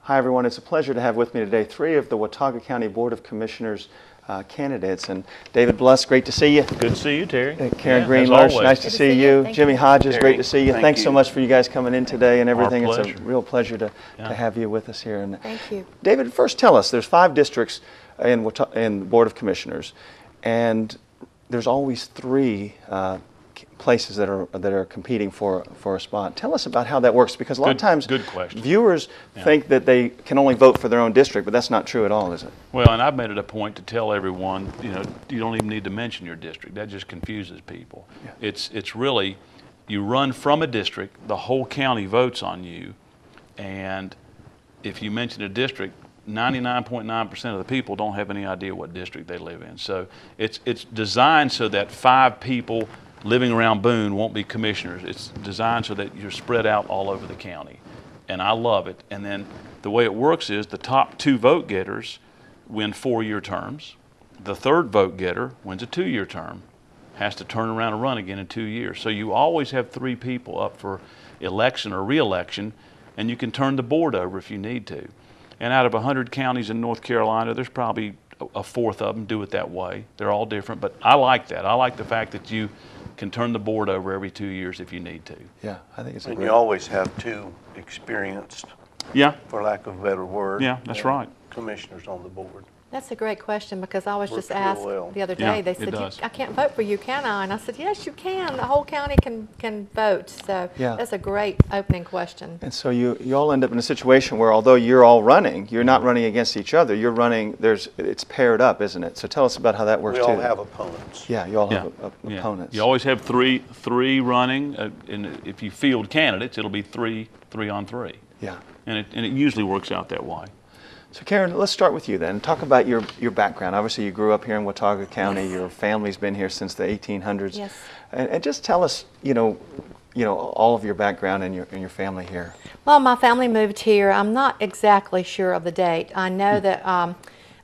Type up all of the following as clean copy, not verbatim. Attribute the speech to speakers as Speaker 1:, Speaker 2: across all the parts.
Speaker 1: Hi everyone, it's a pleasure to have with me today three of the Watauga County Board of Commissioners candidates. And David Blust, great to see you.
Speaker 2: Good to see you, Terry.
Speaker 1: Karen Green, Lerch, nice to see you. Jimmy Hodges,
Speaker 2: Terry,
Speaker 1: great to see you. Thanks so much for you guys coming in today and everything.
Speaker 2: Our
Speaker 1: It's a real pleasure to have you with us here. And
Speaker 3: thank you.
Speaker 1: David, first tell us, there's 5 districts in the Board of Commissioners, and there's always 3 places that are competing for a spot. Tell us about how that works, because a lot of times viewers think that they can only vote for their own district, but that's not true at all, is it?
Speaker 2: Well, and I've made it a point to tell everyone, you don't even need to mention your district. That just confuses people. Yeah. It's really, you run from a district, the whole county votes on you, and if you mention a district, 99.9% of the people don't have any idea what district they live in. So it's designed so that 5 people living around Boone won't be commissioners. It's designed so that you're spread out all over the county. And I love it. And then the way it works is the top 2 vote getters win 4-year terms. The 3rd vote getter wins a 2-year term, has to turn around and run again in 2 years. So you always have 3 people up for election or re-election, and you can turn the board over if you need to. And out of 100 counties in North Carolina, there's probably a 4th of them do it that way. They're all different, but I like that. I like the fact that you can turn the board over every 2 years if you need to.
Speaker 1: Yeah, I think it's
Speaker 4: and you always have 2 experienced, for lack of a better word,
Speaker 2: that's right,
Speaker 4: commissioners on the board.
Speaker 3: That's a great question, because I was just asked the other day, they said, I can't vote for you, can I? And I said, yes, you can. The whole county can vote. So that's a great opening question.
Speaker 1: And so you all end up in a situation where, although you're all running, you're not running against each other. You're running, it's paired up, isn't it? So tell us about how that works too.
Speaker 4: We all have opponents.
Speaker 1: Yeah, you all have opponents.
Speaker 2: You always have three running, and if you field candidates, it'll be 3 on 3.
Speaker 1: Yeah.
Speaker 2: And it usually works out that way.
Speaker 1: So Karen, let's start with you then. Talk about your background. Obviously, you grew up here in Watauga County. Yes. Your family's been here since the 1800s.
Speaker 3: Yes.
Speaker 1: And just tell us, all of your background and your family here.
Speaker 3: Well, my family moved here. I'm not exactly sure of the date. I know that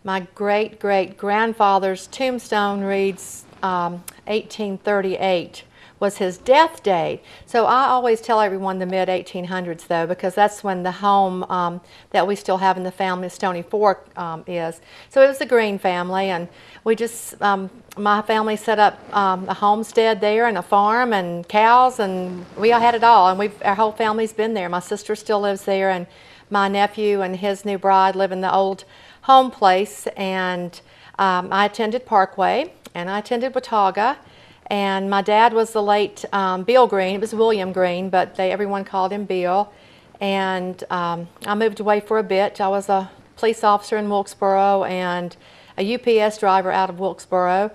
Speaker 3: my great-great-grandfather's tombstone reads 1838. Was his death date. So I always tell everyone the mid-1800s though, because that's when the home that we still have in the family, Stony Fork, is. So it was the Green family, and we just, my family set up a homestead there and a farm and cows, and we all had it all, and our whole family's been there. My sister still lives there, and my nephew and his new bride live in the old home place, and I attended Parkway, and I attended Watauga. And my dad was the late Bill Green. It was William Green, but everyone called him Bill. And I moved away for a bit. I was a police officer in Wilkesboro and a UPS driver out of Wilkesboro.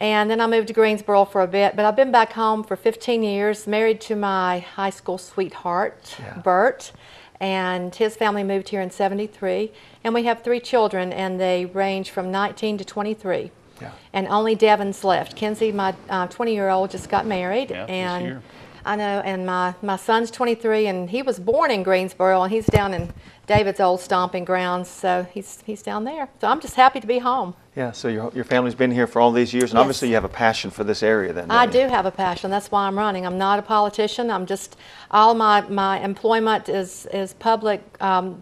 Speaker 3: And then I moved to Greensboro for a bit. But I've been back home for 15 years, married to my high school sweetheart, Bert. And his family moved here in '73. And we have 3 children, and they range from 19 to 23. Yeah. And only Devin's left. Kenzie, my 20-year-old, just got married.
Speaker 2: Yeah,
Speaker 3: and
Speaker 2: this year.
Speaker 3: I know, and my son's 23, and he was born in Greensboro, and he's down in David's old stomping grounds, so he's down there. So I'm just happy to be home.
Speaker 1: Yeah, so your family's been here for all these years, and obviously you have a passion for this area then.
Speaker 3: I do have a passion. That's why I'm running. I'm not a politician. I'm just, all my employment is public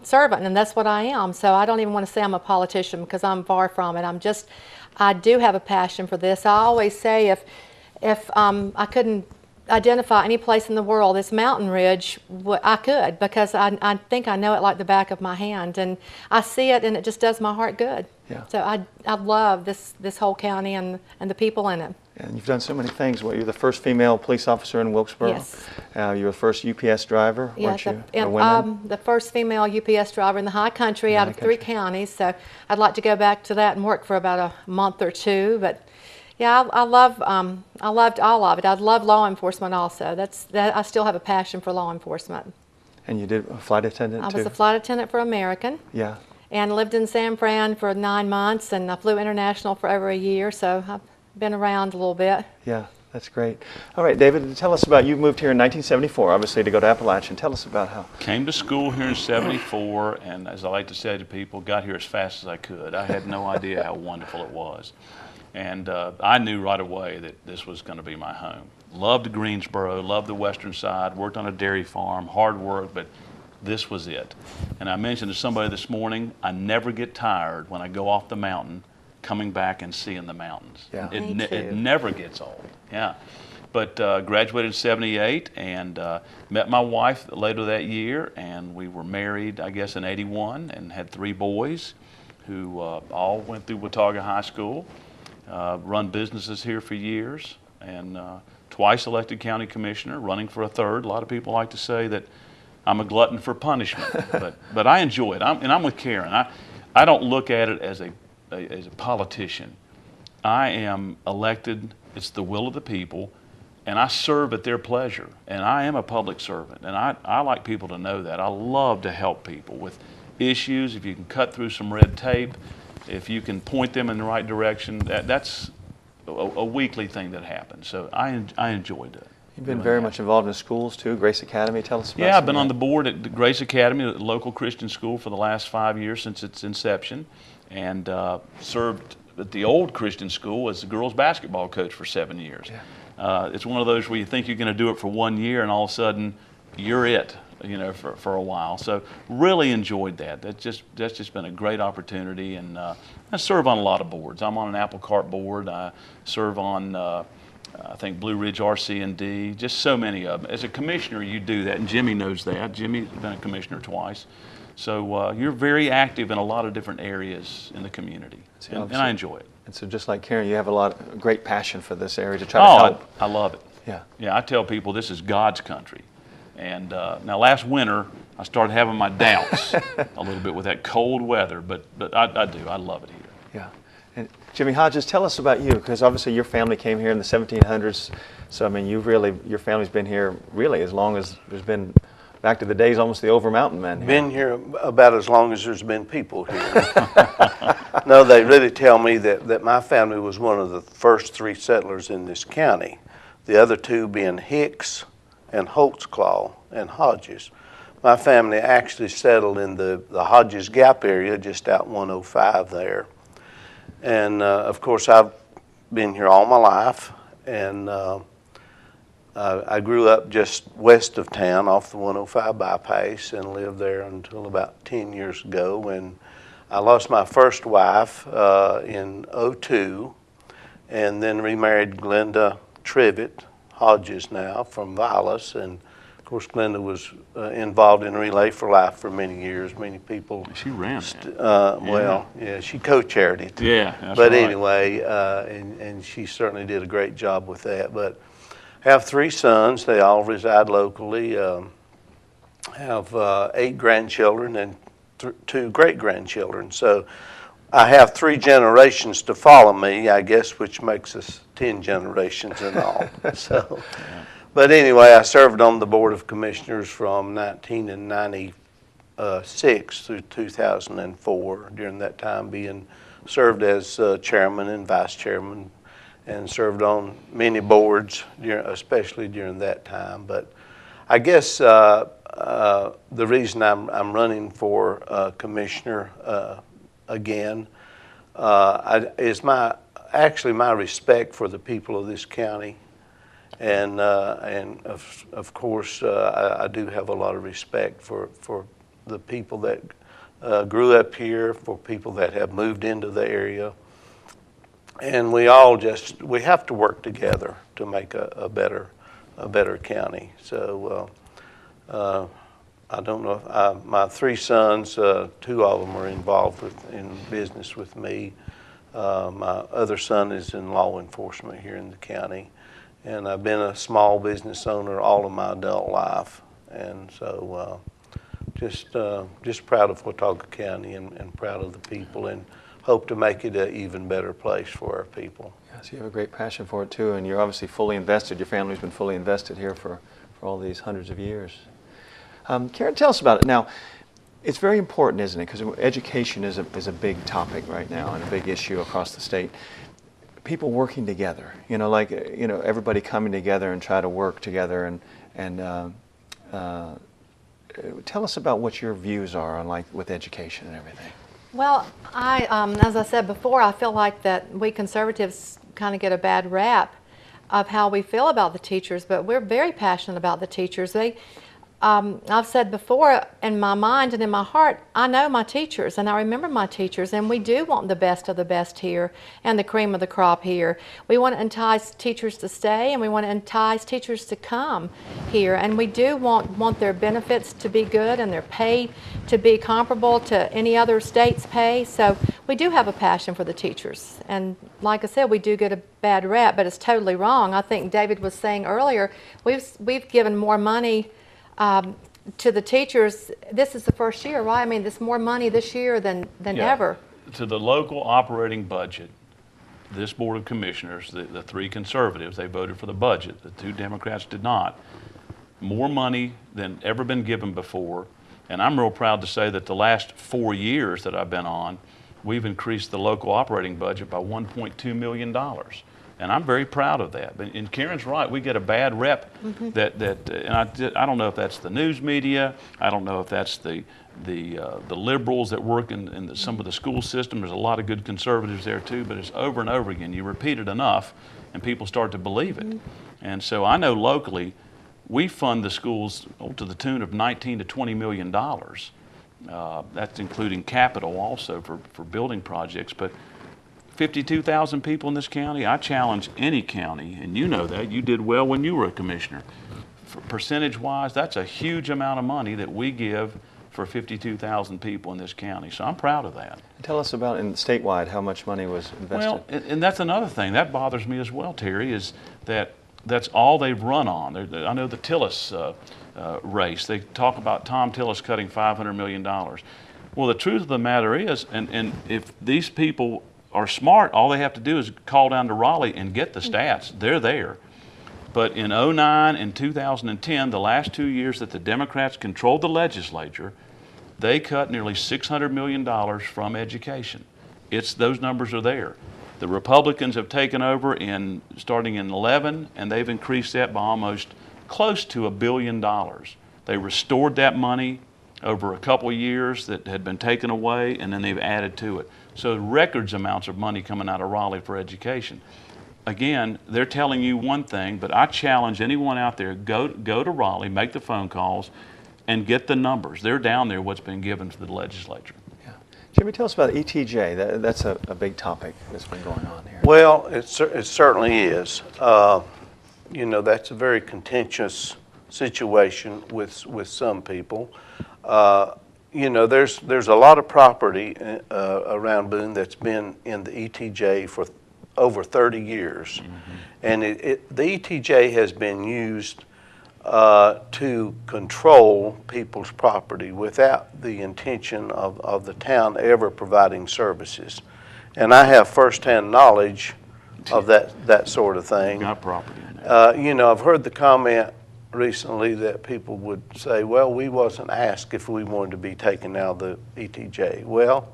Speaker 3: servant, and that's what I am. So I don't even want to say I'm a politician, because I'm far from it. I do have a passion for this. I always say if I couldn't identify any place in the world, this mountain ridge, I could, because I think I know it like the back of my hand, and I see it, and it just does my heart good. Yeah. So I love this whole county and the people in it.
Speaker 1: And you've done so many things. Well, you're the first female police officer in Wilkesboro. Yes. You're the first UPS driver, weren't you?
Speaker 3: The first female UPS driver in the high country out of 3 counties. So I'd like to go back to that and work for about a month or 2. But yeah, I loved all of it. I love law enforcement also. I still have a passion for law enforcement.
Speaker 1: And you did a flight attendant too?
Speaker 3: I was a flight attendant for American. Yeah. And lived in San Fran for 9 months, and I flew international for over a year. So I've been around a little bit. Yeah,
Speaker 1: that's great. All right, David, tell us about, you moved here in 1974, obviously, to go to Appalachian. Tell us about how.
Speaker 2: Came to school here in '74, and as I like to say to people, got here as fast as I could. I had no idea how wonderful it was. And I knew right away that this was going to be my home. Loved Greensboro, loved the western side, worked on a dairy farm, hard work, but this was it. And I mentioned to somebody this morning, I never get tired when I go off the mountain coming back and seeing the mountains.
Speaker 1: Yeah.
Speaker 2: It never gets old. Yeah. But graduated in '78 and met my wife later that year, and we were married, I guess, in '81 and had 3 boys who all went through Watauga High School, run businesses here for years, and twice elected county commissioner, running for a 3rd. A lot of people like to say that I'm a glutton for punishment, but I enjoy it. And I'm with Karen. I don't look at it as a politician. I am elected, it's the will of the people, and I serve at their pleasure. And I am a public servant, and I like people to know that. I love to help people with issues. If you can cut through some red tape, if you can point them in the right direction, that's a weekly thing that happens. So I enjoyed it.
Speaker 1: You've been very much involved in schools too, Grace Academy. Tell us about
Speaker 2: Yeah, I've been on the board at the Grace Academy, a local Christian school, for the last 5 years since its inception, and served at the old Christian school as the girls basketball coach for 7 years. Yeah. It's one of those where you think you're going to do it for 1 year, and all of a sudden you're it, you know, for a while. So really enjoyed that. That's just been a great opportunity, and I serve on a lot of boards. I'm on an apple cart board. I serve on I think Blue Ridge RC&D, just so many of them. As a commissioner, you do that, and Jimmy knows that. Jimmy's been a commissioner twice. So you're very active in a lot of different areas in the community, and I enjoy it.
Speaker 1: And so just like Karen, you have a great passion for this area to try to help.
Speaker 2: I love it.
Speaker 1: Yeah.
Speaker 2: Yeah, I tell people this is God's country. And now last winter, I started having my doubts a little bit with that cold weather, but I do. I love it here.
Speaker 1: Yeah. And Jimmy Hodges, tell us about you, because obviously your family came here in the 1700s. So I mean, your family's been here really as long as there's been, back to the days almost the Over Mountain men here.
Speaker 4: Been here about as long as there's been people here. No, they really tell me that my family was one of the first 3 settlers in this county. The other 2 being Hicks and Holtzclaw and Hodges. My family actually settled in the Hodges Gap area, just out 105 there. And of course, I've been here all my life, and I grew up just west of town off the 105 bypass and lived there until about 10 years ago, when I lost my first wife in '02, and then remarried Glenda Trivett, Hodges now, from Vilas. And of course, Glenda was involved in Relay for Life for many years. Many people.
Speaker 2: She ran
Speaker 4: Well, yeah, she co-chaired it.
Speaker 2: Yeah, that's
Speaker 4: but
Speaker 2: right.
Speaker 4: Anyway, and she certainly did a great job with that. But have 3 sons. They all reside locally. Have 8 grandchildren and 2 great-grandchildren. So I have 3 generations to follow me, I guess, which makes us 10 generations in all. So, but anyway, I served on the Board of Commissioners from 1996 through 2004. During that time, served as chairman and vice chairman, and served on many boards, especially during that time. But I guess the reason I'm running for commissioner again is my respect for the people of this county, and of course I do have a lot of respect for the people that grew up here, for people that have moved into the area, and we have to work together to make a better county. So I don't know if my 3 sons, 2 of them are involved in business with me. My other son is in law enforcement here in the county, and I've been a small business owner all of my adult life, and so just proud of Watauga County and proud of the people, and hope to make it an even better place for our people.
Speaker 1: Yes, you have a great passion for it too, and you're obviously fully invested. Your family's been fully invested here for all these hundreds of years. Karen, tell us about it. Now, it's very important, isn't it? Because education is a big topic right now and a big issue across the state. People working together, everybody coming together and try to work together, and tell us about what your views are on with education and everything.
Speaker 3: Well, as I said before, I feel like that we conservatives kind of get a bad rap of how we feel about the teachers, but we're very passionate about the teachers. I've said before, in my mind and in my heart, I know my teachers and I remember my teachers, and we do want the best of the best here and the cream of the crop here. We want to entice teachers to stay, and we want to entice teachers to come here, and we do want their benefits to be good and their pay to be comparable to any other state's pay. So we do have a passion for the teachers, and like I said, we do get a bad rap, but it's totally wrong. I think David was saying earlier, we've given more money to the teachers. This is the first year, right? I mean, there's more money this year than ever.
Speaker 2: To the local operating budget, this Board of Commissioners, the three conservatives, they voted for the budget. The two Democrats did not. More money than ever been given before. And I'm real proud to say that the last 4 years that I've been on, we've increased the local operating budget by $1.2 million. And I'm very proud of that. And Karen's right, we get a bad rep and I don't know if that's the news media, I don't know if that's the liberals that work in some of the school system. There's a lot of good conservatives there too, but it's over and over again. You repeat it enough and people start to believe it. And so I know locally, we fund the schools to the tune of $19 to $20 million. That's including capital also for building projects. But 52,000 people in this county, I challenge any county, and you know that, you did well when you were a commissioner. Percentage-wise, that's a huge amount of money that we give for 52,000 people in this county, so I'm proud of that.
Speaker 1: Tell us about statewide how much money was invested.
Speaker 2: Well, and that's another thing, that bothers me as well, Terry, is that's all they've run on. I know the Tillis race, they talk about Tom Tillis cutting $500 million. Well, the truth of the matter is, and if these people are smart, all they have to do is call down to Raleigh and get the stats. They're there. But in 2009 and 2010, the last 2 years that the Democrats controlled the legislature, they cut nearly $600 million from education. Those numbers are there. The Republicans have taken over starting in 2011, and they've increased that by almost close to $1 billion. They restored that money over a couple of years that had been taken away, and then they've added to it. So records amounts of money coming out of Raleigh for education. Again, they're telling you one thing, but I challenge anyone out there, go to Raleigh, make the phone calls, and get the numbers. They're down there, what's been given to the legislature.
Speaker 1: Yeah. Jimmy, tell us about ETJ. That's a big topic that's been going on here.
Speaker 4: Well, it certainly is. You know, that's a very contentious situation with some people. You know, there's a lot of property around Boone that's been in the ETJ for over 30 years. And the ETJ has been used to control people's property without the intention of the town ever providing services. And I have firsthand knowledge of that sort of thing.
Speaker 2: Got property in there.
Speaker 4: You know, I've heard the comment recently that people would say, well, we wasn't asked if we wanted to be taken out of the ETJ. Well,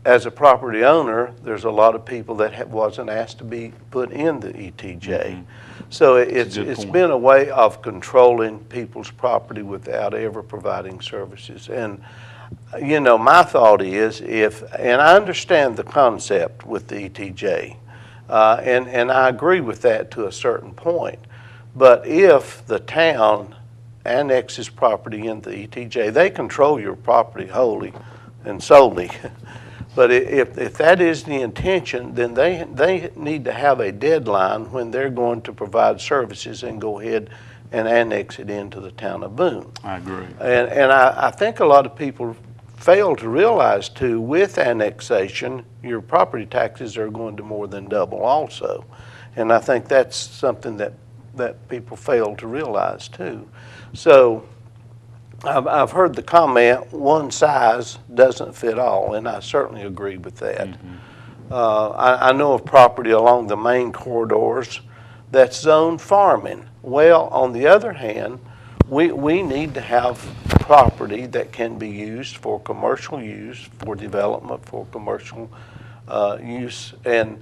Speaker 4: as a property owner, there's a lot of people that wasn't asked to be put in the ETJ. So it's been a way of controlling people's property without ever providing services. And you know, my thought is and I understand the concept with the ETJ, and I agree with that to a certain point. But if the town annexes property into the ETJ, they control your property wholly and solely. But if that is the intention, then they need to have a deadline when they're going to provide services and go ahead and annex it into the town of Boone.
Speaker 2: I agree.
Speaker 4: And I think a lot of people fail to realize too, with annexation, your property taxes are going to more than double also. And I think that's something that people fail to realize too. So I've heard the comment, one size doesn't fit all, and I certainly agree with that. I know of property along the main corridors that's zoned farming. Well, on the other hand, we need to have property that can be used for commercial use, for development, for commercial use. And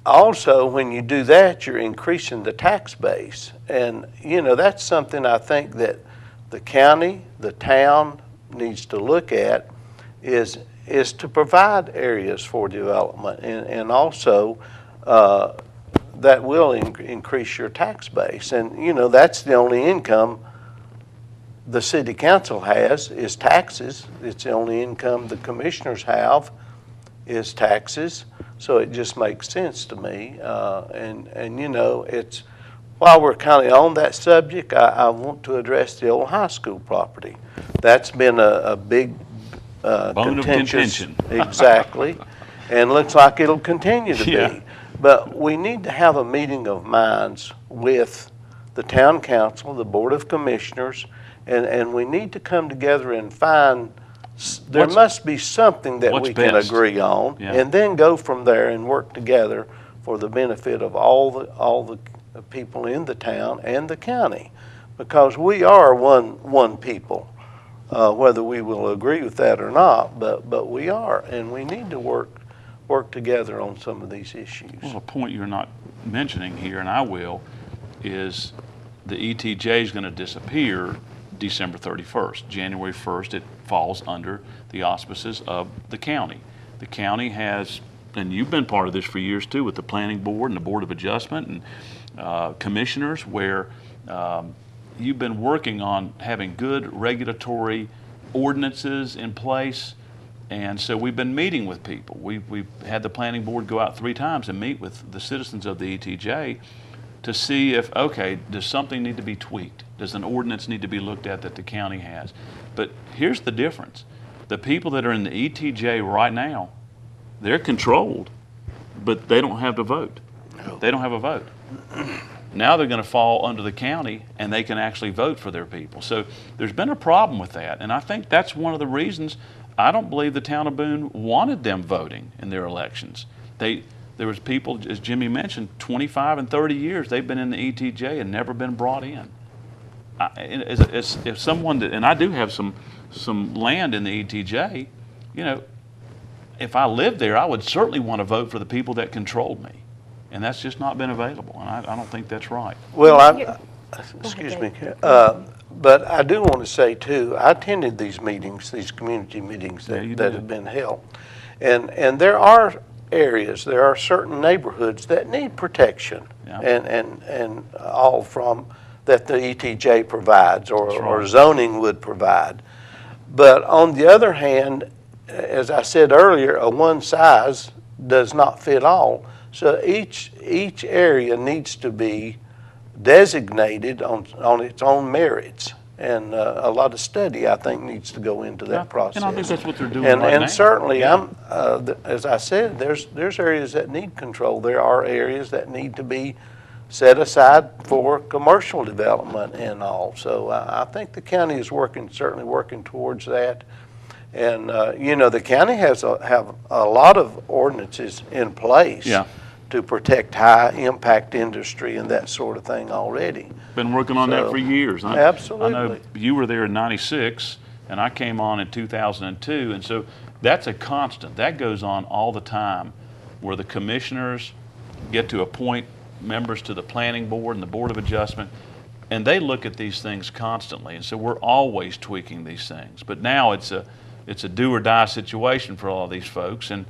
Speaker 4: also, when you do that, you're increasing the tax base. And, you know, that's something I think that the county, the town needs to look at is to provide areas for development. And also, that will increase your tax base. And, you know, that's the only income the city council has is taxes. It's the only income the commissioners have is taxes. So it just makes sense to me. And you know, it's, while we're kind of on that subject, I want to address the old high school property. That's been a big
Speaker 2: Bone of contention.
Speaker 4: Exactly. And looks like it'll continue to
Speaker 2: Yeah.
Speaker 4: be. But we need to have a meeting of minds with the town council, the board of commissioners, and we need to come together and find, there must be something that we can
Speaker 2: best?
Speaker 4: agree on,
Speaker 2: Yeah.
Speaker 4: and then go from there and work together for the benefit of all the people in the town and the county, because we are one people, whether we will agree with that or not, but we are, and we need to work together on some of these issues.
Speaker 2: Well, a point you're not mentioning here, and I will, is the ETJ is going to disappear December 31st. January 1st, it falls under the auspices of the county. The county has, and you've been part of this for years too, with the planning board and the board of adjustment and commissioners, where you've been working on having good regulatory ordinances in place. And so we've been meeting with people. We've had the planning board go out 3 times and meet with the citizens of the ETJ to see if, okay, does something need to be tweaked? Does an ordinance need to be looked at that the county has? But here's the difference. The people that are in the ETJ right now, they're controlled, but they don't have a vote. They don't have a vote. Now they're going to fall under the county, and they can actually vote for their people. So there's been a problem with that, and I think that's one of the reasons I don't believe the town of Boone wanted them voting in their elections. There was people, as Jimmy mentioned, 25 and 30 years they've been in the ETJ and never been brought in. If someone that, and I do have some land in the ETJ, you know, if I lived there, I would certainly want to vote for the people that controlled me, and that's just not been available, and I don't think that's right.
Speaker 4: Well, excuse me, but I do want to say too, I attended these meetings, these community meetings that have been held, and there are areas, there are certain neighborhoods that need protection,
Speaker 2: Yeah.
Speaker 4: and all from that the ETJ provides or
Speaker 2: right.
Speaker 4: zoning would provide. But on the other hand, as I said earlier, a one size does not fit all. So each area needs to be designated on its own merits, and a lot of study, I think, needs to go into that process.
Speaker 2: And I think that's what they're doing
Speaker 4: and
Speaker 2: right now.
Speaker 4: certainly,
Speaker 2: Yeah.
Speaker 4: as I said, there's areas that need control. There are areas that need to be set aside for commercial development and all. So I think the county is certainly working towards that. And you know, the county have a lot of ordinances in place.
Speaker 2: Yeah.
Speaker 4: To protect high impact industry and that sort of thing already.
Speaker 2: Been working on that for years.
Speaker 4: Absolutely.
Speaker 2: I know you were there in '96, and I came on in 2002, and so that's a constant. That goes on all the time, where the commissioners get to appoint members to the planning board and the board of adjustment, and they look at these things constantly, and so we're always tweaking these things. But now it's a do or die situation for all of these folks, and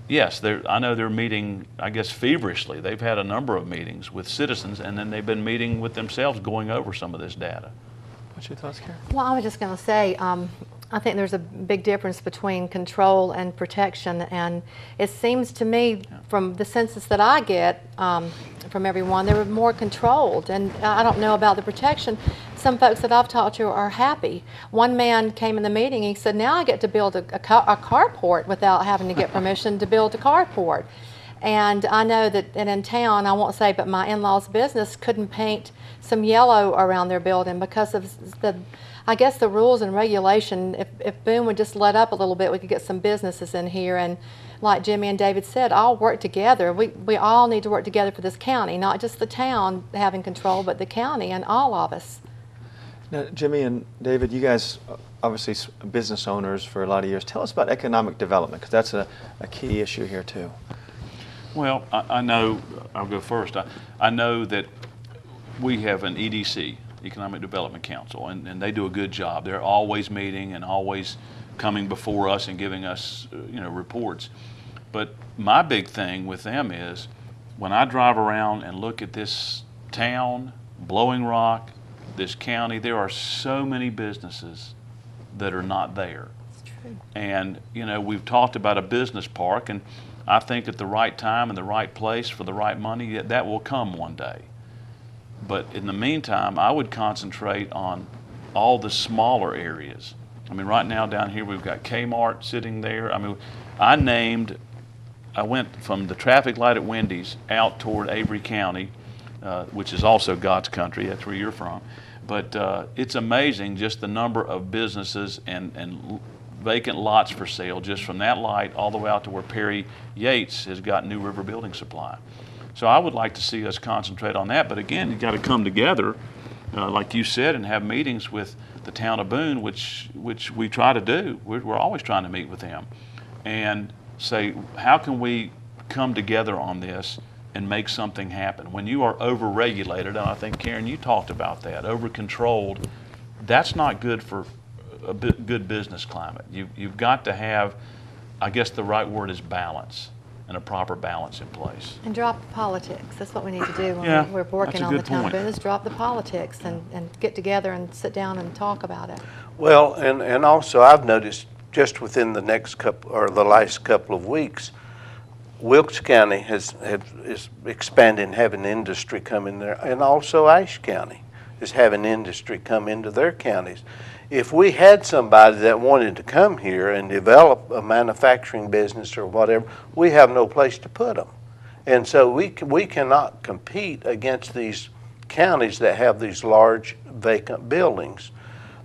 Speaker 2: yes, I know they're meeting, I guess, feverishly. They've had a number of meetings with citizens, and then they've been meeting with themselves, going over some of this data.
Speaker 1: What's your thoughts, Karen?
Speaker 3: Well, I was just going to say, I think there's a big difference between control and protection, and it seems to me from the census that I get from everyone, they were more controlled, and I don't know about the protection. Some folks that I've talked to are happy. One man came in the meeting, he said, now I get to build a carport without having to get permission to build a carport. And I know that in town, I won't say, but my in-laws' business couldn't paint some yellow around their building because of I guess the rules and regulation. If Boone would just let up a little bit, we could get some businesses in here. And like Jimmy and David said, all work together. We all need to work together for this county, not just the town having control, but the county and all of us.
Speaker 1: Now, Jimmy and David, you guys obviously business owners for a lot of years. Tell us about economic development, because that's a key issue here too.
Speaker 2: Well, I know, I'll go first. I know that we have an EDC, Economic Development Council, and they do a good job. They're always meeting and always coming before us and giving us reports. But my big thing with them is when I drive around and look at this town, Blowing Rock, this county, there are so many businesses that are not there. And, you know, we've talked about a business park, and I think at the right time and the right place for the right money, that will come one day. But in the meantime, I would concentrate on all the smaller areas. I mean, right now down here, we've got Kmart sitting there. I mean, I went from the traffic light at Wendy's out toward Avery County, which is also God's country. That's where you're from. But it's amazing just the number of businesses and vacant lots for sale just from that light all the way out to where Perry Yates has got New River Building Supply. So I would like to see us concentrate on that. But again, you've got to come together, like you said, and have meetings with the town of Boone, which we try to do. We're always trying to meet with them and say, how can we come together on this and make something happen? When you are over-regulated, and I think, Karen, you talked about that, over-controlled, that's not good for a good business climate. You've got to have, I guess the right word is balance, and a proper balance in place.
Speaker 3: And drop the politics. That's what we need to do when
Speaker 2: Yeah,
Speaker 3: we're working
Speaker 2: that's a
Speaker 3: on the
Speaker 2: good
Speaker 3: town
Speaker 2: point.
Speaker 3: business. Drop the politics and get together and sit down and talk about it.
Speaker 4: Well, and also I've noticed just within the last couple of weeks, Wilkes County is expanding, having industry come in there, and also Ashe County is having industry come into their counties. If we had somebody that wanted to come here and develop a manufacturing business or whatever, we have no place to put them. And so we cannot compete against these counties that have these large vacant buildings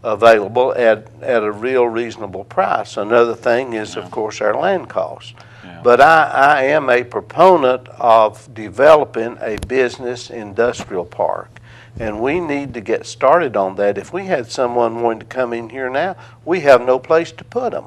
Speaker 4: available at a real reasonable price. Another thing is, of course, our land costs.
Speaker 2: Yeah.
Speaker 4: But I am a proponent of developing a business industrial park. And we need to get started on that. If we had someone wanting to come in here now, we have no place to put them.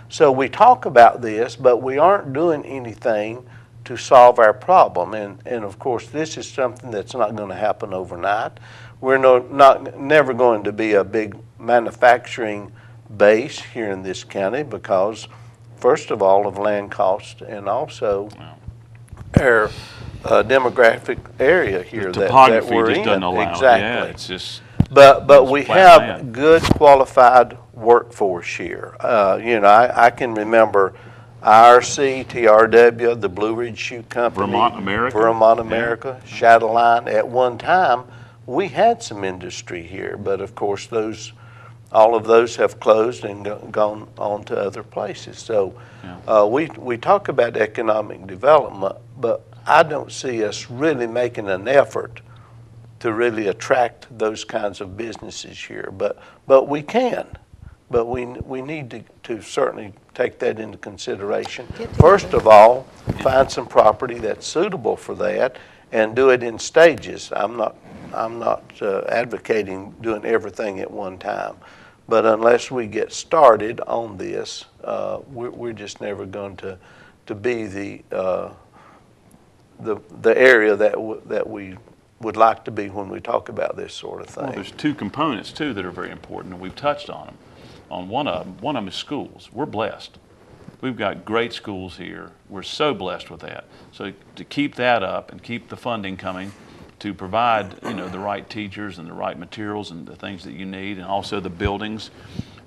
Speaker 4: So we talk about this, but we aren't doing anything to solve our problem. And of course, this is something that's not going to happen overnight. We're never going to be a big manufacturing base here in this county because, first of all, of land cost, and also our demographic area here
Speaker 2: The
Speaker 4: that
Speaker 2: topography
Speaker 4: we're
Speaker 2: just
Speaker 4: in.
Speaker 2: doesn't allow it.
Speaker 4: Exactly.
Speaker 2: Yeah, it's just.
Speaker 4: But we
Speaker 2: flat
Speaker 4: have
Speaker 2: land.
Speaker 4: good qualified workforce here. You know, I can remember IRC, TRW, the Blue Ridge Shoe Company,
Speaker 2: Vermont America.
Speaker 4: Vermont America, Chatelaine. At one time, we had some industry here, but of course all of those have closed and gone on to other places. So we talk about economic development, but I don't see us really making an effort to really attract those kinds of businesses here. But we can. But we need to certainly take that into consideration. First of all, find some property that's suitable for that and do it in stages. I'm not advocating doing everything at one time. But unless we get started on this, we're just never going to be the area that we would like to be when we talk about this sort of thing.
Speaker 2: Well, there's two components too that are very important, and we've touched on them. On one of them is schools. We're blessed. We've got great schools here. We're so blessed with that. So to keep that up and keep the funding coming to provide, the right teachers and the right materials and the things that you need, and also the buildings,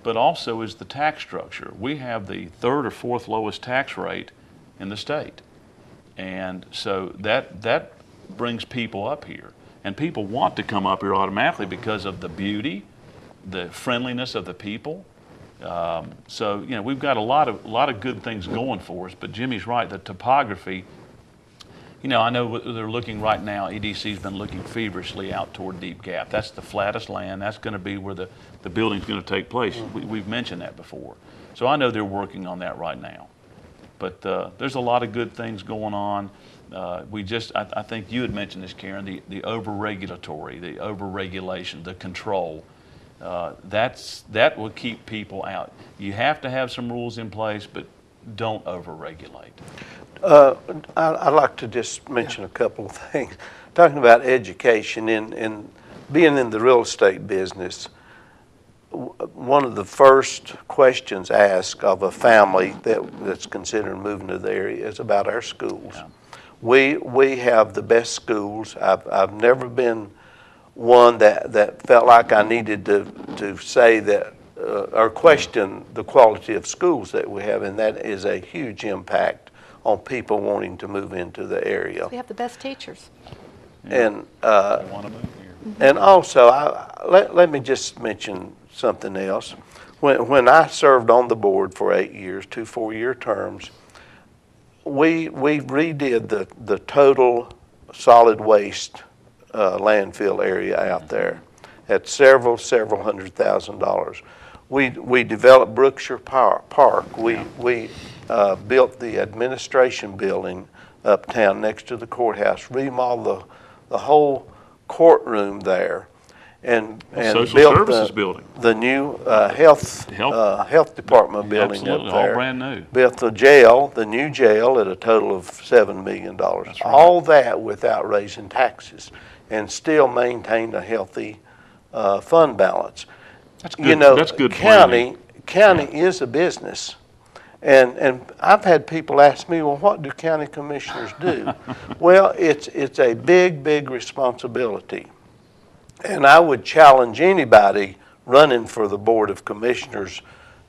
Speaker 2: but also is the tax structure. We have the third or fourth lowest tax rate in the state. And so that brings people up here. And people want to come up here automatically because of the beauty, the friendliness of the people. So we've got a lot of good things going for us. But Jimmy's right. The topography. I know they're looking right now. EDC's been looking feverishly out toward Deep Gap. That's the flattest land. That's going to be where the building's going to take place. We've mentioned that before. So I know they're working on that right now. But there's a lot of good things going on. I think you had mentioned this, Karen, the over-regulatory, the over-regulation, the control. That will keep people out. You have to have some rules in place, but don't over-regulate.
Speaker 4: I'd like to just mention a couple of things. Talking about education and being in the real estate business, one of the first questions asked of a family that's considering moving to the area is about our schools. Yeah. We have the best schools. I've never been one that felt like I needed to say that or question the quality of schools that we have, and that is a huge impact on people wanting to move into the area.
Speaker 3: We have the best teachers.
Speaker 4: And
Speaker 2: I want to move here.
Speaker 4: and also, let me just mention something else. When I served on the board for 8 years, 2 4-year terms, we redid the total solid waste landfill area out there at several $100,000. We developed Brookshire Park. We built the administration building uptown next to the courthouse, remodeled the whole courtroom there, and
Speaker 2: Social
Speaker 4: built
Speaker 2: services building.
Speaker 4: the new health department building
Speaker 2: Absolutely,
Speaker 4: up there.
Speaker 2: all brand new.
Speaker 4: Built the new jail at a total of $7 million.
Speaker 2: Right.
Speaker 4: All that without raising taxes, and still maintained a healthy fund balance.
Speaker 2: That's good.
Speaker 4: You know,
Speaker 2: That's good
Speaker 4: county
Speaker 2: planning.
Speaker 4: is a business. And I've had people ask me, well, what do county commissioners do? Well, it's a big responsibility. And I would challenge anybody running for the Board of Commissioners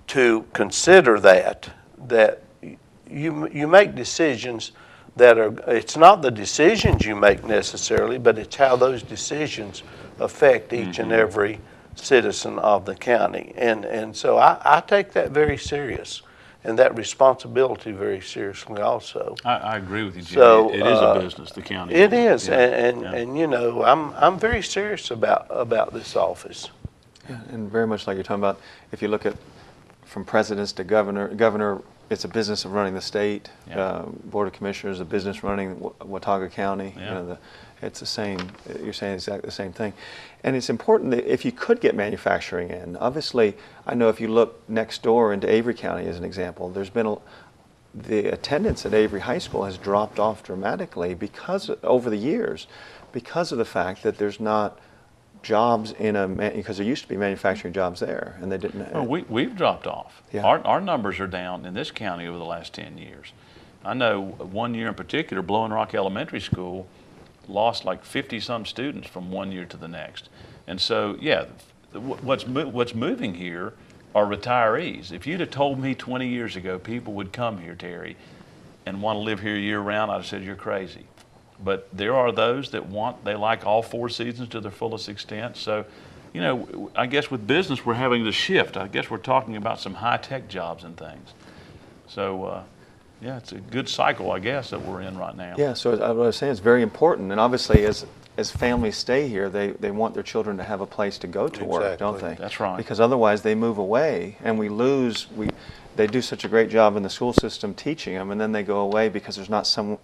Speaker 4: to consider that you make decisions that are, it's not the decisions you make necessarily, but it's how those decisions affect each and every citizen of the county. And so I take that very serious, and that responsibility very seriously also.
Speaker 2: I agree with you, Jimmy.
Speaker 4: So,
Speaker 2: it is a business, the county.
Speaker 4: It is,
Speaker 2: Yeah.
Speaker 4: and you know, I'm very serious about this office.
Speaker 1: Yeah, and very much like you're talking about, if you look at from presidents to governor, it's a business of running the state.
Speaker 2: Yeah.
Speaker 1: Board of Commissioners, a business running Watauga County.
Speaker 2: Yeah.
Speaker 1: You know, it's the same. You're saying exactly the same thing, and it's important that if you could get manufacturing in. Obviously, I know if you look next door into Avery County as an example, there's been the attendance at Avery High School has dropped off dramatically over the years, because of the fact that there's not jobs because there used to be manufacturing jobs there, and they didn't.
Speaker 2: Well, we've dropped off.
Speaker 1: Yeah.
Speaker 2: Our numbers are down in this county over the last 10 years. I know 1 year in particular, Blowing Rock Elementary School lost like 50-some students from 1 year to the next. And so, yeah, what's moving here are retirees. If you'd have told me 20 years ago people would come here, Terry, and want to live here year-round, I'd have said you're crazy. But there are those that they like all 4 seasons to their fullest extent. So, you know, I guess with business we're having to shift. I guess we're talking about some high-tech jobs and things. So, yeah, it's a good cycle, I guess, that we're in right now.
Speaker 1: Yeah, so I was saying it's very important, and obviously as families stay here, they want their children to have a place to go to work, don't they?
Speaker 2: That's right.
Speaker 1: Because otherwise they move away, and they do such a great job in the school system teaching them, and then they go away because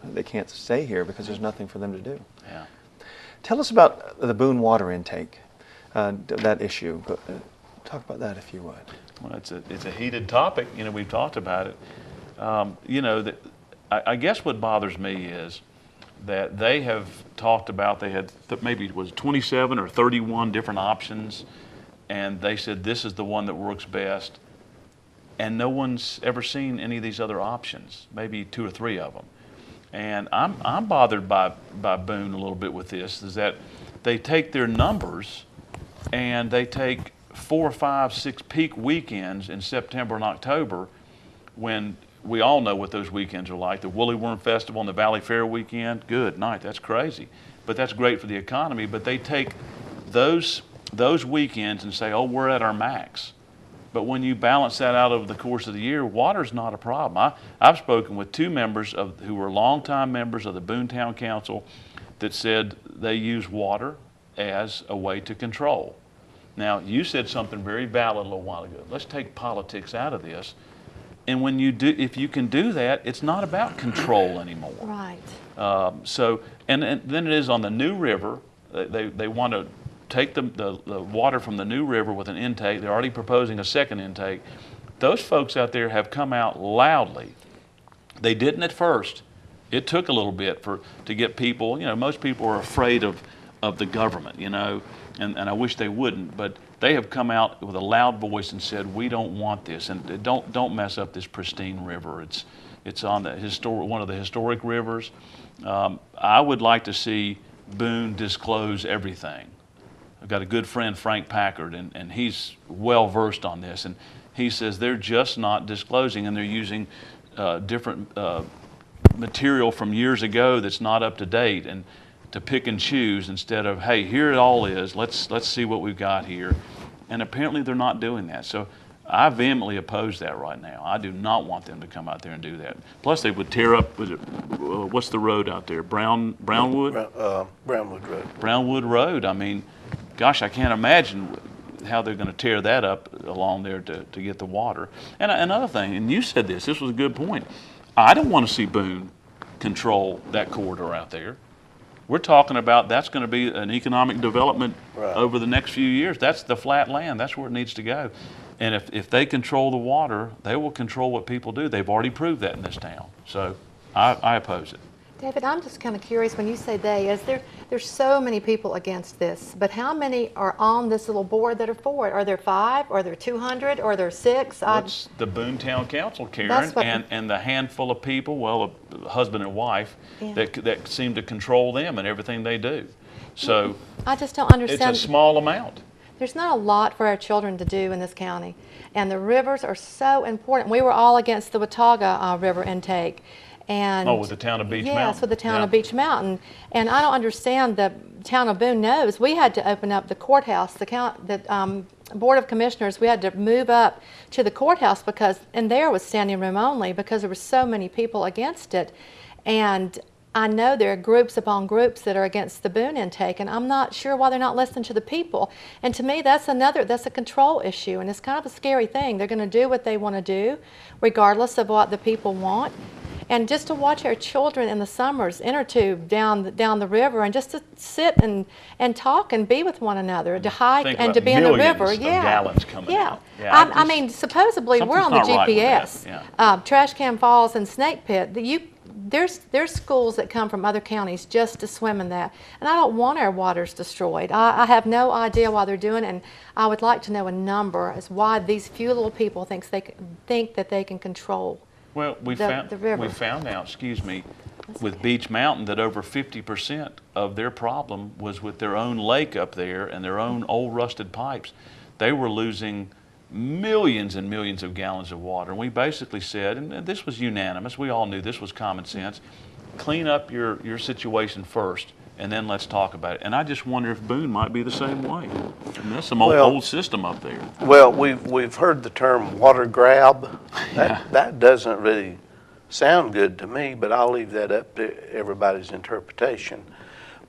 Speaker 1: they can't stay here because there's nothing for them to do.
Speaker 2: Yeah.
Speaker 1: Tell us about the Boone water intake, that issue. Talk about that if you would.
Speaker 2: Well, it's a heated topic. You know, we've talked about it. You know, I guess what bothers me is that they have talked about, they had maybe it was 27 or 31 different options, and they said this is the one that works best. And no one's ever seen any of these other options, maybe 2 or 3 of them. And I'm bothered by Boone a little bit with this, is that they take their numbers and they take 4, 5, 6 peak weekends in September and October, when we all know what those weekends are like. The Woolly Worm Festival and the Valley Fair weekend, good night, that's crazy. But that's great for the economy. But they take those weekends and say, oh, we're at our max. But when you balance that out over the course of the year, water's not a problem. I've spoken with 2 members who were longtime members of the Boontown Council that said they use water as a way to control. Now, you said something very valid a little while ago. Let's take politics out of this. And when if you can do that, it's not about control anymore.
Speaker 3: Right.
Speaker 2: And then it is on the New River. They want to take the water from the New River with an intake. They're already proposing a second intake. Those folks out there have come out loudly. They didn't at first. It took a little bit to get people, you know, most people are afraid of the government, you know, and I wish they wouldn't, but they have come out with a loud voice and said, we don't want this, and don't mess up this pristine river. It's on one of the historic rivers. I would like to see Boone disclose everything. I've got a good friend, Frank Packard, and he's well versed on this, and he says they're just not disclosing, and they're using different material from years ago that's not up to date, and to pick and choose instead of, hey, here it all is, let's see what we've got here. And apparently they're not doing that. So I vehemently oppose that right now. I do not want them to come out there and do that. Plus they would tear up, what's the road out there? Brownwood?
Speaker 4: Brownwood Road.
Speaker 2: Brownwood Road. I mean, gosh, I can't imagine how they're going to tear that up along there to get the water. And another thing, and you said this was a good point. I don't want to see Boone control that corridor out there. We're talking about that's going to be an economic development over the next few years. That's the flat land. That's where it needs to go. And if they control the water, they will control what people do. They've already proved that in this town. So I oppose it.
Speaker 3: David, I'm just kind of curious, when you say they, there's so many people against this, but how many are on this little board that are for it? Are there 5? Are there 200? Are there 6?
Speaker 2: It's the Boontown Council, Karen, and the handful of people, well, a husband and wife, that seem to control them and everything they do. So
Speaker 3: I just don't understand.
Speaker 2: It's a small amount.
Speaker 3: There's not a lot for our children to do in this county, and the rivers are so important. We were all against the Watauga River intake. And
Speaker 2: with the town of Beech Mountain.
Speaker 3: Yes, with the town of Beech Mountain. And I don't understand, the town of Boone knows. We had to open up the courthouse, the Board of Commissioners, we had to move up to the courthouse and there was standing room only because there were so many people against it. And I know there are groups upon groups that are against the Boone intake, and I'm not sure why they're not listening to the people. And to me, that's a control issue, and it's kind of a scary thing. They're going to do what they want to do, regardless of what the people want. And just to watch our children in the summers inner tube down the river, and just to sit and talk and be with one another, to hike and to be in the river.
Speaker 2: Yeah, gallons coming out.
Speaker 3: Yeah, I mean, supposedly we're on the GPS.
Speaker 2: Right.
Speaker 3: Trash Can Falls and Snake Pit. There's schools that come from other counties just to swim in that, and I don't want our waters destroyed. I have no idea why they're doing it, and I would like to know a number as why these few little people think that they can control.
Speaker 2: Well, we found out, with Beech Mountain that over 50% of their problem was with their own lake up there and their own old rusted pipes. They were losing millions and millions of gallons of water. And we basically said, and this was unanimous, we all knew this was common sense, clean up your situation first, and then let's talk about it. And I just wonder if Boone might be the same way. I mean, that's some old system up there.
Speaker 4: Well, we've heard the term water grab. That doesn't really sound good to me, but I'll leave that up to everybody's interpretation.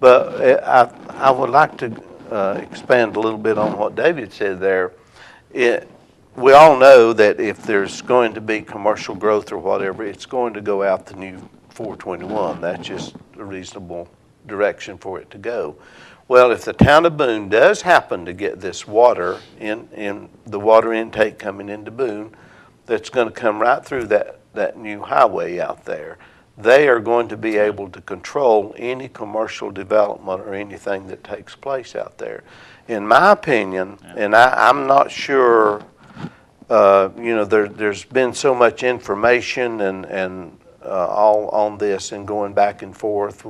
Speaker 4: But I would like to expand a little bit on what David said there. We all know that if there's going to be commercial growth or whatever, it's going to go out the new 421. That's just a reasonable direction for it to go. Well, if the town of Boone does happen to get this water in the water intake coming into Boone, that's going to come right through that new highway out there, they are going to be able to control any commercial development or anything that takes place out there. In my opinion, and I'm not sure, there's been so much information and all on this and going back and forth.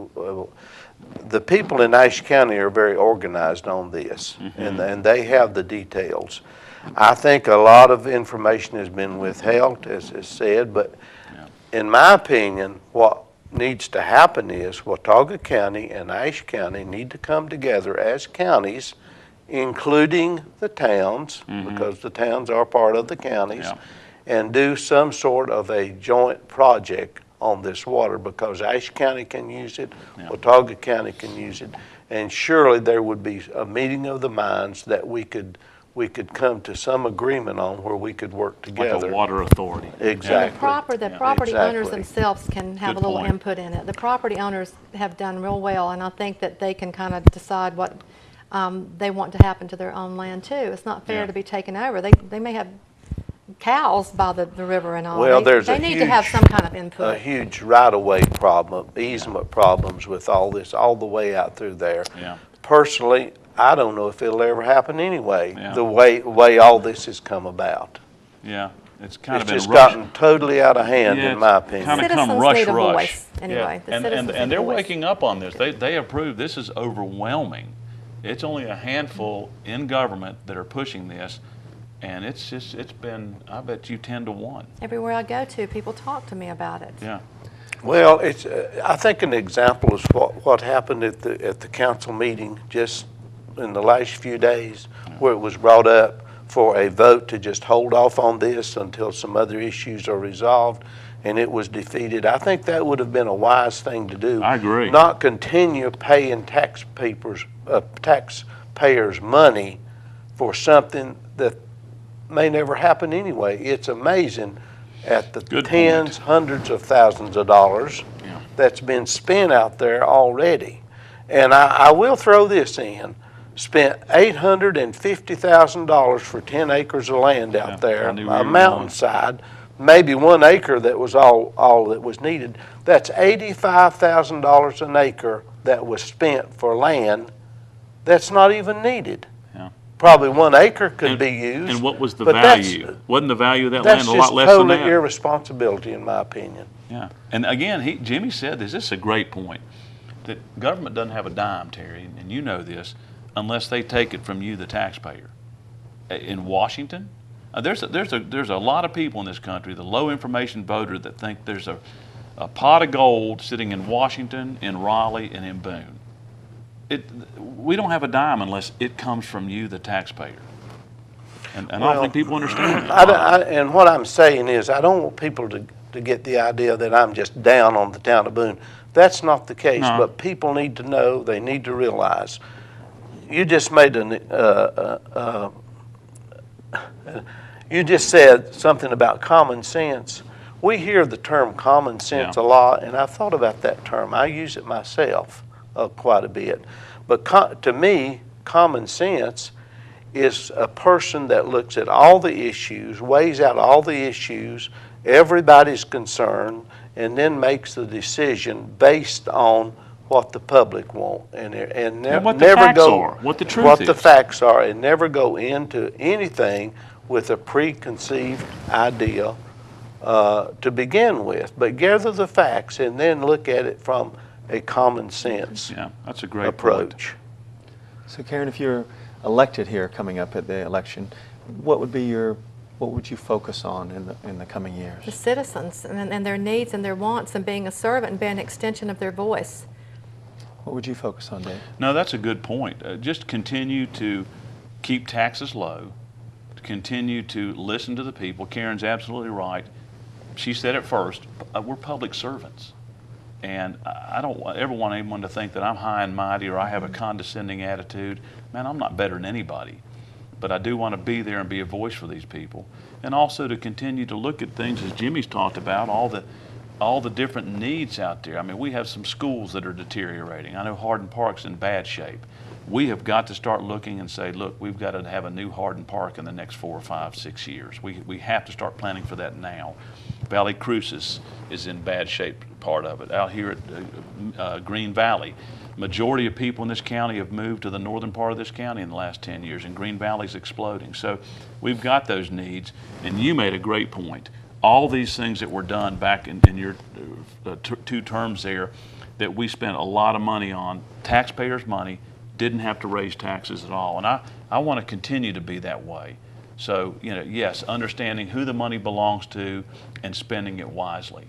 Speaker 4: The people in Ashe County are very organized on this, and they have the details. I think a lot of information has been withheld, as is said, but in my opinion, what needs to happen is Watauga County and Ashe County need to come together as counties, including the towns, because the towns are part of the counties, and do some sort of a joint project on this water, because Ashe County can use it, Watauga County can use it, and surely there would be a meeting of the minds that we could come to some agreement on where we could work together.
Speaker 2: Like a water authority.
Speaker 4: Exactly.
Speaker 3: The property owners themselves can have a little input in it. The property owners have done real well, and I think that they can kind of decide what they want to happen to their own land too. It's not fair to be taken over. They may have cows by the river and all.
Speaker 4: Well,
Speaker 3: they need to have some kind of input.
Speaker 4: A huge right-of-way problem, easement problems with all this, all the way out through there. Personally, I don't know if it'll ever happen anyway, the way all this has come about.
Speaker 2: It's kind of been
Speaker 4: just gotten totally out of hand, in my opinion.
Speaker 2: Kind of
Speaker 3: Citizens
Speaker 2: come rush.
Speaker 3: need a voice, anyway.
Speaker 2: And they're waking up on this. They approve. This is overwhelming. It's only a handful in government that are pushing this, and it's been, I bet you, 10 to 1.
Speaker 3: Everywhere I go to, people talk to me about it.
Speaker 2: Yeah.
Speaker 4: Well, it's, I think an example is what happened at the council meeting just in the last few days, where it was brought up for a vote to just hold off on this until some other issues are resolved, and it was defeated. I think that would have been a wise thing to do.
Speaker 2: I agree.
Speaker 4: Not continue paying taxpayers money for something that may never happen anyway. It's amazing at the
Speaker 2: Good
Speaker 4: tens,
Speaker 2: point.
Speaker 4: hundreds of thousands of dollars that's been spent out there already. And I will throw this in. Spent $850,000 for 10 acres of land out there,
Speaker 2: I knew where
Speaker 4: a
Speaker 2: you were
Speaker 4: mountainside, maybe 1 acre that was all that was needed. That's $85,000 an acre that was spent for land that's not even needed.
Speaker 2: Yeah.
Speaker 4: Probably 1 acre could be used.
Speaker 2: And what was the
Speaker 4: but
Speaker 2: value? Wasn't the value of that
Speaker 4: that's
Speaker 2: land a lot
Speaker 4: just
Speaker 2: less than
Speaker 4: totally
Speaker 2: that?
Speaker 4: irresponsibility, in my opinion.
Speaker 2: Yeah. And again, Jimmy said this. This is a great point. That government doesn't have a dime, Terry, and you know this, unless they take it from you, the taxpayer. In Washington, there's a lot of people in this country, the low information voter, that think there's a pot of gold sitting in Washington, in Raleigh, and in Boone. We don't have a dime unless it comes from you, the taxpayer. And I don't think people understand that.
Speaker 4: And what I'm saying is, I don't want people to get the idea that I'm just down on the town of Boone. That's not the case,
Speaker 2: No.
Speaker 4: but people need to know, they need to realize. You just made you just said something about common sense. We hear the term common sense a lot, and I've thought about that term. I use it myself quite a bit. But to me, common sense is a person that looks at all the issues, weighs out all the issues, everybody's concerned, and then makes the decision based on what the public want, and
Speaker 2: what the facts are, what the truth
Speaker 4: what
Speaker 2: is.
Speaker 4: the facts are, and never go into anything with a preconceived idea to begin with, but gather the facts and then look at it from a common sense
Speaker 2: that's a great
Speaker 4: approach.
Speaker 2: point.
Speaker 1: So Karen, if you're elected here coming up at the election, what would you focus on in the coming years?
Speaker 3: The citizens and their needs and their wants, and being a servant and being an extension of their voice.
Speaker 1: What would you focus on, Dave?
Speaker 2: No, that's a good point. Just continue to keep taxes low, to continue to listen to the people. Karen's absolutely right. She said it first, we're public servants. And I don't ever want anyone to think that I'm high and mighty or I have a condescending attitude. Man, I'm not better than anybody. But I do want to be there and be a voice for these people. And also to continue to look at things, as Jimmy's talked about, all the different needs out there. I mean, we have some schools that are deteriorating. I know Hardin Park's in bad shape. We have got to start looking and say, look, we've got to have a new Hardin Park in the next 4 or 5, 6 years. We have to start planning for that now. Valley Crucis is in bad shape, part of it. Out here at Green Valley, majority of people in this county have moved to the northern part of this county in the last 10 years, and Green Valley's exploding. So we've got those needs, and you made a great point. All these things that were done back in your 2 terms there, that we spent a lot of money on, taxpayers' money, didn't have to raise taxes at all. And I want to continue to be that way. So, yes, understanding who the money belongs to and spending it wisely.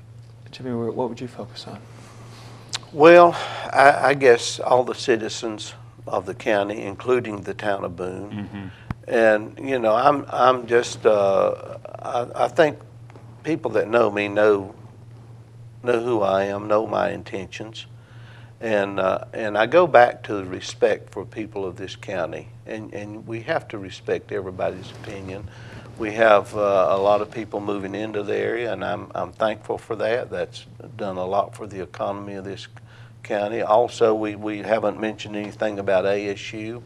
Speaker 1: Jimmy, what would you focus on?
Speaker 4: Well, I guess all the citizens of the county, including the town of Boone. Mm-hmm. And, I'm just, I think people that know me know who I am, know my intentions. And I go back to the respect for people of this county, and we have to respect everybody's opinion. We have a lot of people moving into the area, and I'm thankful for that. That's done a lot for the economy of this county. Also, we haven't mentioned anything about ASU.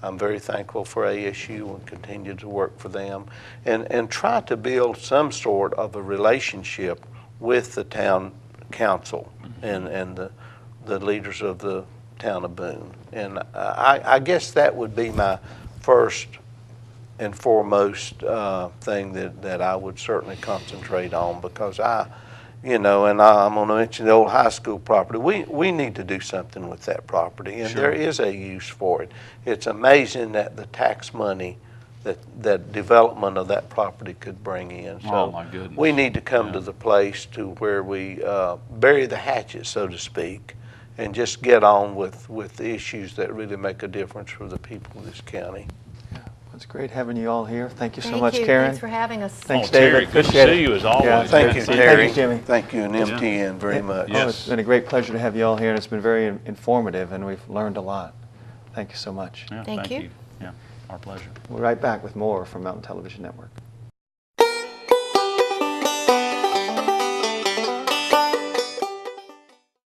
Speaker 4: I'm very thankful for ASU and continue to work for them, and try to build some sort of a relationship with the town council and the leaders of the town of Boone. And I guess that would be my first and foremost thing that I would certainly concentrate on, because you know, and I'm going to mention the old high school property. We need to do something with that property, and there is a use for it. It's amazing that the tax money that development of that property could bring in. So
Speaker 2: Oh, my goodness.
Speaker 4: we need to come to the place to where we bury the hatchet, so to speak, and just get on with the issues that really make a difference for the people of this county.
Speaker 1: It's great having you all here. Thank you so
Speaker 3: Thank
Speaker 1: much,
Speaker 3: you.
Speaker 1: Karen.
Speaker 3: Thanks for having us.
Speaker 1: Thanks,
Speaker 2: Terry,
Speaker 1: David.
Speaker 2: good to
Speaker 1: Appreciate
Speaker 2: see
Speaker 1: it.
Speaker 2: you as always.
Speaker 1: Yeah,
Speaker 4: Thank you,
Speaker 1: Thank
Speaker 4: Terry.
Speaker 1: you, Jimmy.
Speaker 4: Thank you, and MTN very much.
Speaker 1: Oh, it's been a great pleasure to have you all here, and it's been very informative, and we've learned a lot. Thank you so much.
Speaker 2: Yeah,
Speaker 3: Thank you.
Speaker 2: Yeah, our pleasure.
Speaker 1: We'll be right back with more from Mountain Television Network.